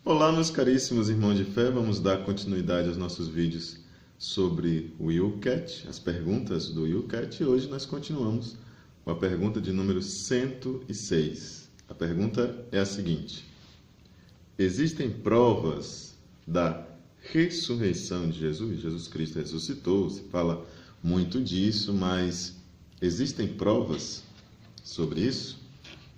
Olá, meus caríssimos irmãos de fé, vamos dar continuidade aos nossos vídeos sobre o YouCat, as perguntas do YouCat, e hoje nós continuamos com a pergunta de número 106. A pergunta é a seguinte: existem provas da ressurreição de Jesus? Jesus Cristo ressuscitou, se fala muito disso, mas existem provas sobre isso?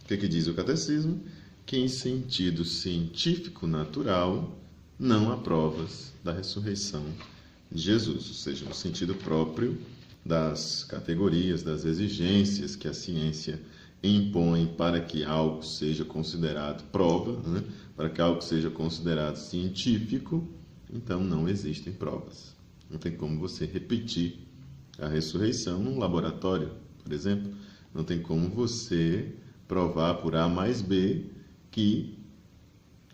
O que diz o catecismo? Que em sentido científico natural não há provas da ressurreição de Jesus, ou seja, no sentido próprio das categorias, das exigências que a ciência impõe para que algo seja considerado prova, né? Para que algo seja considerado científico, então não existem provas. Não tem como você repetir a ressurreição num laboratório, por exemplo. Não tem como você provar por A mais B que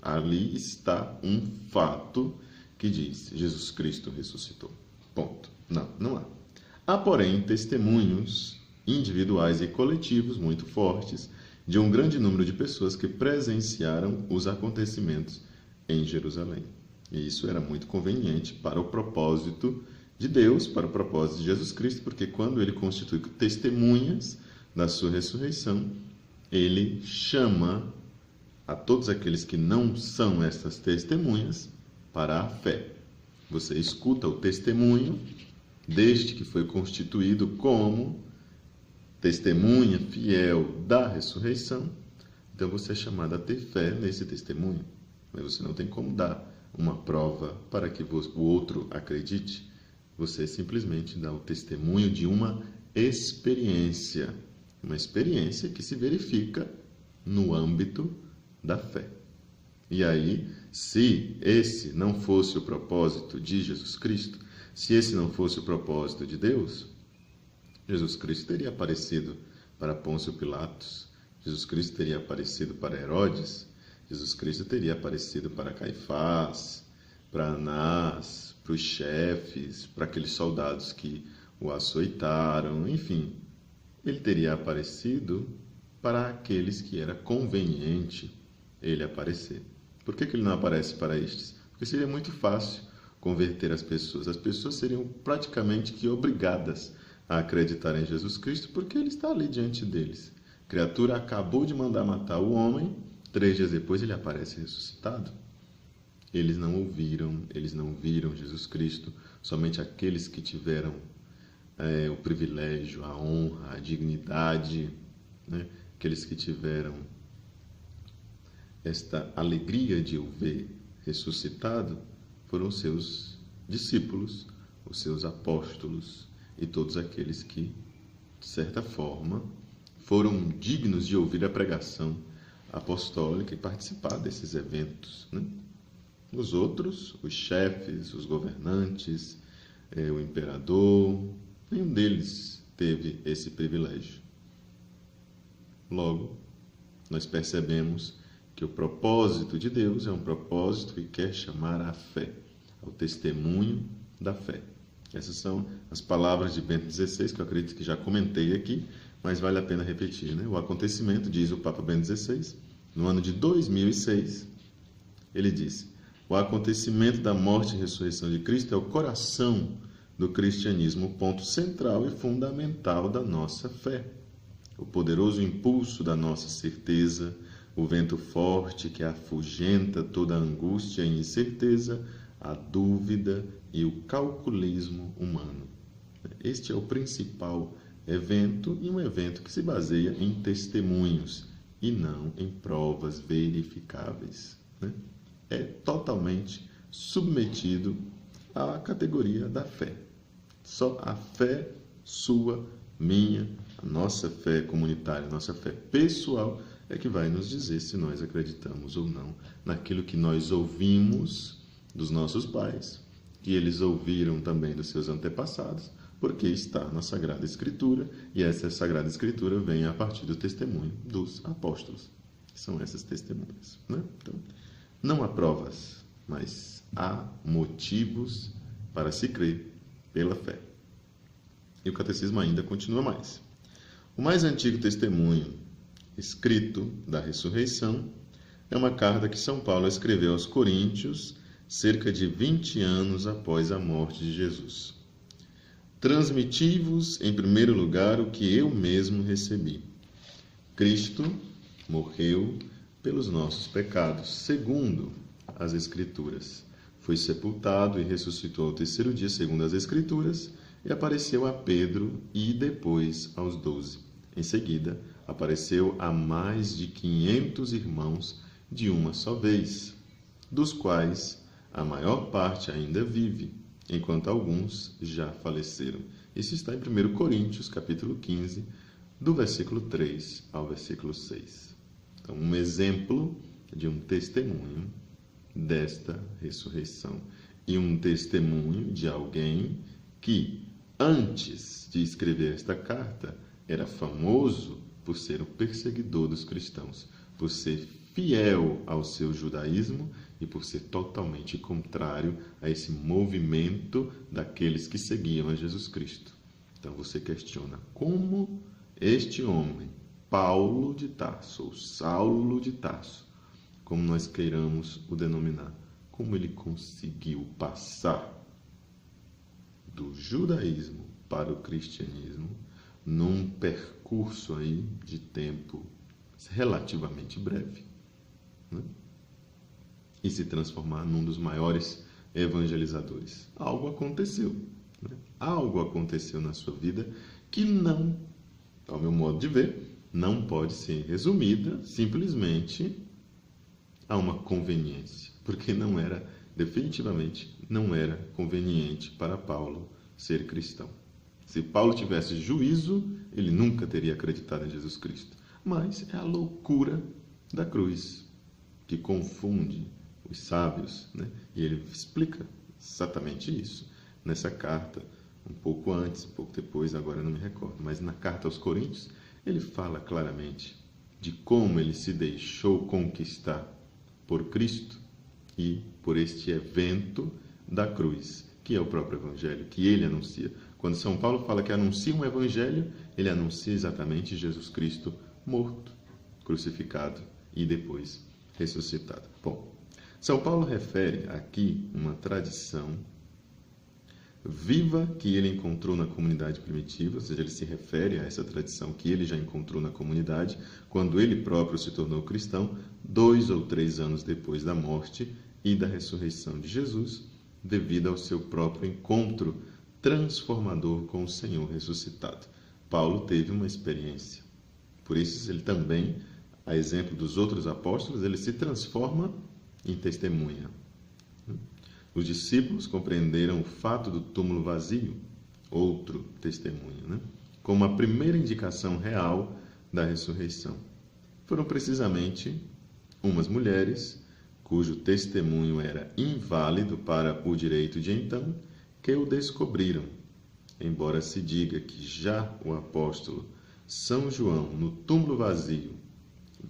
ali está um fato que diz Jesus Cristo ressuscitou. Ponto. Não há. Há, porém, testemunhos individuais e coletivos muito fortes de um grande número de pessoas que presenciaram os acontecimentos em Jerusalém. E isso era muito conveniente para o propósito de Deus, para o propósito de Jesus Cristo, porque quando ele constitui testemunhas da sua ressurreição, ele chama a todos aqueles que não são essas testemunhas para a fé. Você escuta o testemunho, desde que foi constituído como testemunha fiel da ressurreição, então você é chamado a ter fé nesse testemunho. Mas você não tem como dar uma prova para que o outro acredite. Você simplesmente dá o testemunho de uma experiência que se verifica no âmbito da fé. E aí, se esse não fosse o propósito de Jesus Cristo, se esse não fosse o propósito de Deus, Jesus Cristo teria aparecido para Pôncio Pilatos, Jesus Cristo teria aparecido para Herodes, Jesus Cristo teria aparecido para Caifás, para Anás, para os chefes, para aqueles soldados que o açoitaram, enfim, ele teria aparecido para aqueles que era conveniente ele aparecer. Por que ele não aparece para estes? Porque seria muito fácil converter as pessoas. As pessoas seriam praticamente que obrigadas a acreditar em Jesus Cristo, porque ele está ali diante deles. A criatura acabou de mandar matar o homem, 3 dias depois ele aparece ressuscitado. Eles não ouviram, eles não viram Jesus Cristo, somente aqueles que tiveram o privilégio, a honra, a dignidade, né? Aqueles que tiveram esta alegria de o ver ressuscitado foram os seus discípulos, os seus apóstolos e todos aqueles que, de certa forma, foram dignos de ouvir a pregação apostólica e participar desses eventos, né? Os outros, os chefes, os governantes, o imperador, nenhum deles teve esse privilégio. Logo, nós percebemos que o propósito de Deus é um propósito que quer chamar à fé, ao testemunho da fé. Essas são as palavras de Bento XVI, que eu acredito que já comentei aqui, mas vale a pena repetir, né? O acontecimento, diz o Papa Bento XVI, no ano de 2006, ele disse: o acontecimento da morte e ressurreição de Cristo é o coração do cristianismo, o ponto central e fundamental da nossa fé. O poderoso impulso da nossa certeza, o vento forte que afugenta toda a angústia e incerteza, a dúvida e o calculismo humano. Este é o principal evento, e um evento que se baseia em testemunhos e não em provas verificáveis, né? É totalmente submetido à categoria da fé. Só a fé sua, minha, a nossa fé comunitária, a nossa fé pessoal é que vai nos dizer se nós acreditamos ou não naquilo que nós ouvimos dos nossos pais, que eles ouviram também dos seus antepassados, porque está na Sagrada Escritura, e essa Sagrada Escritura vem a partir do testemunho dos apóstolos, que são essas testemunhas, né? Então, não há provas, mas há motivos para se crer pela fé. E o catecismo ainda continua mais. O mais antigo testemunho escrito da ressurreição é uma carta que São Paulo escreveu aos Coríntios cerca de 20 anos após a morte de Jesus. Transmiti-vos, em primeiro lugar, o que eu mesmo recebi. Cristo morreu pelos nossos pecados, segundo as Escrituras. Foi sepultado e ressuscitou ao terceiro dia, segundo as Escrituras, e apareceu a Pedro e depois aos 12. Em seguida, apareceu a mais de 500 irmãos de uma só vez, dos quais a maior parte ainda vive, enquanto alguns já faleceram. Isso está em 1 Coríntios, capítulo 15, do versículo 3 ao versículo 6. Então, um exemplo de um testemunho desta ressurreição. E um testemunho de alguém que, antes de escrever esta carta, era famoso por ser o perseguidor dos cristãos, por ser fiel ao seu judaísmo e por ser totalmente contrário a esse movimento daqueles que seguiam a Jesus Cristo. Então você questiona como este homem, Paulo de Tarso, ou Saulo de Tarso, como nós queiramos o denominar, como ele conseguiu passar do judaísmo para o cristianismo num percurso aí de tempo relativamente breve, né? E se transformar num dos maiores evangelizadores. Algo aconteceu, né? Algo aconteceu na sua vida que não, ao meu modo de ver, não pode ser resumida simplesmente a uma conveniência, porque definitivamente não era conveniente para Paulo ser cristão. Se Paulo tivesse juízo, ele nunca teria acreditado em Jesus Cristo. Mas é a loucura da cruz que confunde os sábios, né? E ele explica exatamente isso nessa carta, um pouco antes, um pouco depois, agora eu não me recordo, mas na carta aos Coríntios, ele fala claramente de como ele se deixou conquistar por Cristo e por este evento da cruz, que é o próprio Evangelho, que ele anuncia. Quando São Paulo fala que anuncia um Evangelho, ele anuncia exatamente Jesus Cristo morto, crucificado e depois ressuscitado. Bom, São Paulo refere aqui uma tradição viva que ele encontrou na comunidade primitiva, ou seja, ele se refere a essa tradição que ele já encontrou na comunidade, quando ele próprio se tornou cristão, 2 ou 3 anos depois da morte e da ressurreição de Jesus, devido ao seu próprio encontro transformador com o Senhor ressuscitado. Paulo teve uma experiência. Por isso, ele também, a exemplo dos outros apóstolos, ele se transforma em testemunha. Os discípulos compreenderam o fato do túmulo vazio, outro testemunho, né? Como a primeira indicação real da ressurreição. Foram precisamente umas mulheres, cujo testemunho era inválido para o direito de então, que o descobriram. Embora se diga que já o apóstolo São João, no túmulo vazio,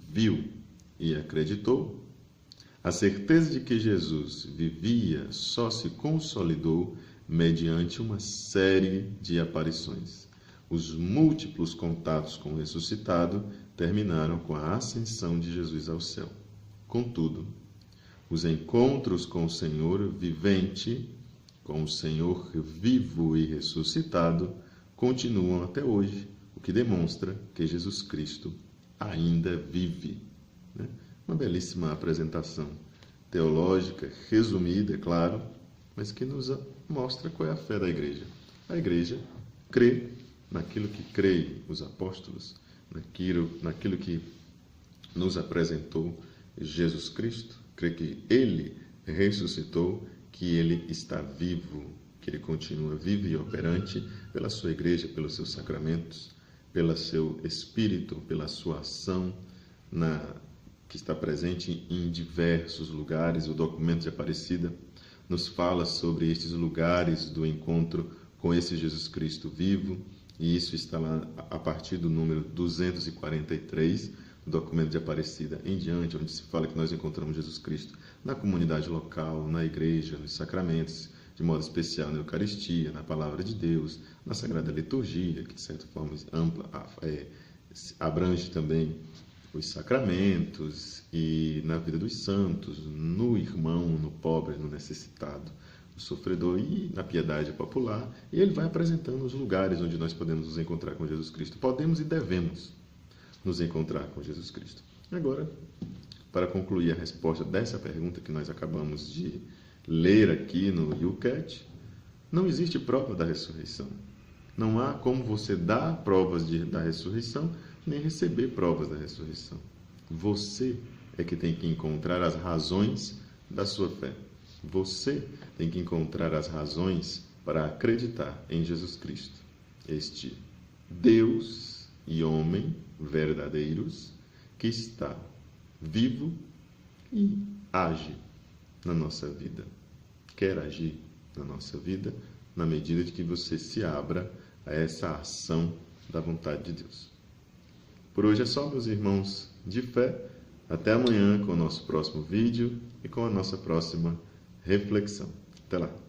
viu e acreditou, a certeza de que Jesus vivia só se consolidou mediante uma série de aparições. Os múltiplos contatos com o ressuscitado terminaram com a ascensão de Jesus ao céu. Contudo, os encontros com o Senhor vivente, com o Senhor vivo e ressuscitado, continuam até hoje, o que demonstra que Jesus Cristo ainda vive, né? Uma belíssima apresentação teológica, resumida, é claro, mas que nos mostra qual é a fé da igreja. A igreja crê naquilo que creem os apóstolos, naquilo que nos apresentou Jesus Cristo, crê que Ele ressuscitou, que Ele está vivo, que Ele continua vivo e operante pela sua igreja, pelos seus sacramentos, pelo seu Espírito, pela sua ação que está presente em diversos lugares. O documento de Aparecida nos fala sobre estes lugares do encontro com esse Jesus Cristo vivo, e isso está lá a partir do número 243, do documento de Aparecida em diante, onde se fala que nós encontramos Jesus Cristo na comunidade local, na igreja, nos sacramentos, de modo especial na Eucaristia, na Palavra de Deus, na Sagrada Liturgia, que de certa forma abrange também os sacramentos e na vida dos santos, no irmão, no pobre, no necessitado, no sofredor e na piedade popular. E ele vai apresentando os lugares onde nós podemos nos encontrar com Jesus Cristo. Podemos e devemos nos encontrar com Jesus Cristo. Agora, para concluir a resposta dessa pergunta que nós acabamos de ler aqui no YouCat, não existe prova da ressurreição. Não há como você dar provas da ressurreição, nem receber provas da ressurreição. Você é que tem que encontrar as razões da sua fé. Você tem que encontrar as razões para acreditar em Jesus Cristo, este Deus e homem verdadeiros que está vivo e age na nossa vida. Quer agir na nossa vida na medida de que você se abra a essa ação da vontade de Deus. Por hoje é só, meus irmãos de fé. Até amanhã com o nosso próximo vídeo e com a nossa próxima reflexão. Até lá!